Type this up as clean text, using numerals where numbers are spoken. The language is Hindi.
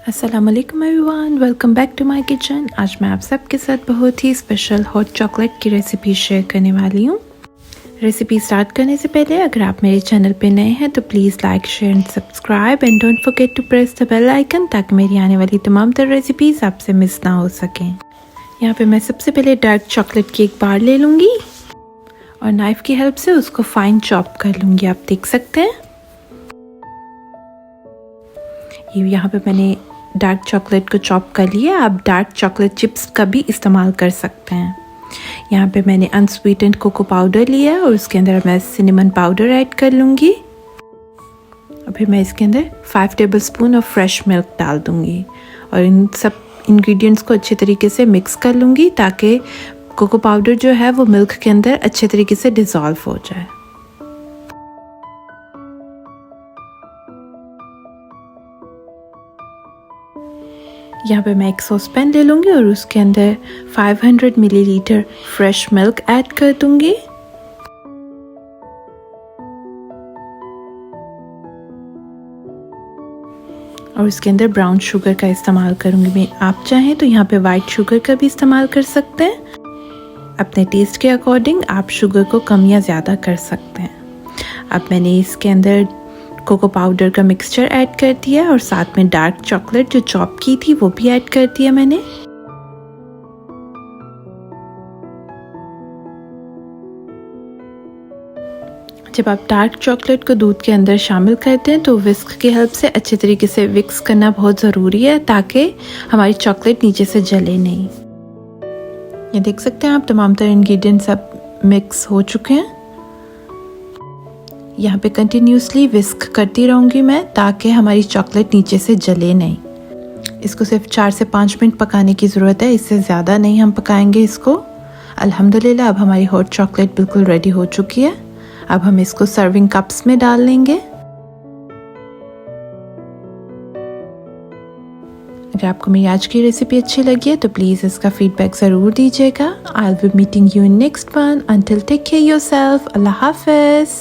अस्सलाम वालेकुम everyone, welcome back to my kitchen. आज मैं आप सबके साथ बहुत ही स्पेशल हॉट चॉकलेट की रेसिपी शेयर करने वाली हूँ। रेसिपी स्टार्ट करने से पहले अगर आप मेरे चैनल पे नए हैं तो please like share and subscribe and don't forget to press the bell icon ताकि मेरी आने वाली तमाम तरह रेसिपीज़ आपसे मिस ना हो सकें। यहाँ पे मैं सबसे पहले डार्क चॉकलेट की एक बार ले लूँगी और नाइफ़ की हेल्प से उसको फाइन चॉप कर लूँगी। आप देख सकते हैं ये यहाँ पे मैंने डार्क चॉकलेट को चॉप कर लिया। आप डार्क चॉकलेट चिप्स का भी इस्तेमाल कर सकते हैं। यहाँ पे मैंने अनस्वीटेंड कोको पाउडर लिया और उसके अंदर मैं सिनेमन पाउडर ऐड कर लूँगी और फिर मैं इसके अंदर 5 टेबलस्पून ऑफ फ्रेश मिल्क डाल दूँगी और इन सब इंग्रेडिएंट्स को अच्छे तरीके से मिक्स कर लूँगी ताकि कोको पाउडर जो है वो मिल्क के अंदर अच्छे तरीके से डिज़ोल्व हो जाए। यहाँ पे मैं एक सॉस पैन ले लूँगी और उसके अंदर 500 मिलीलीटर फ्रेश मिल्क ऐड कर दूँगी और उसके अंदर ब्राउन शुगर का इस्तेमाल करूँगी मैं। आप चाहें तो यहाँ पे वाइट शुगर का भी इस्तेमाल कर सकते हैं। अपने टेस्ट के अकॉर्डिंग आप शुगर को कम या ज़्यादा कर सकते हैं। अब मैंने इसके अंदर कोको पाउडर का मिक्सचर ऐड कर दिया और साथ में डार्क चॉकलेट जो चॉप की थी वो भी ऐड कर दिया मैंने। जब आप डार्क चॉकलेट को दूध के अंदर शामिल करते हैं तो विस्क की हेल्प से अच्छे तरीके से मिक्स करना बहुत ज़रूरी है ताकि हमारी चॉकलेट नीचे से जले नहीं। ये देख सकते हैं आप तमाम तरह इंग्रेडिएंट्स सब मिक्स हो चुके हैं। यहाँ पे कंटिन्यूसली विस्क करती रहूँगी मैं ताकि हमारी चॉकलेट नीचे से जले नहीं। इसको सिर्फ 4 से 5 मिनट पकाने की ज़रूरत है, इससे ज़्यादा नहीं हम पकाएंगे इसको। अल्हम्दुलिल्लाह अब हमारी हॉट चॉकलेट बिल्कुल रेडी हो चुकी है। अब हम इसको सर्विंग कप्स में डाल लेंगे। अगर आपको मेरी आज की रेसिपी अच्छी लगी है तो प्लीज़ इसका फीडबैक ज़रूर दीजिएगा। I will be meeting you in next one. Until take care yourself. अल्लाह हाफ़िज़।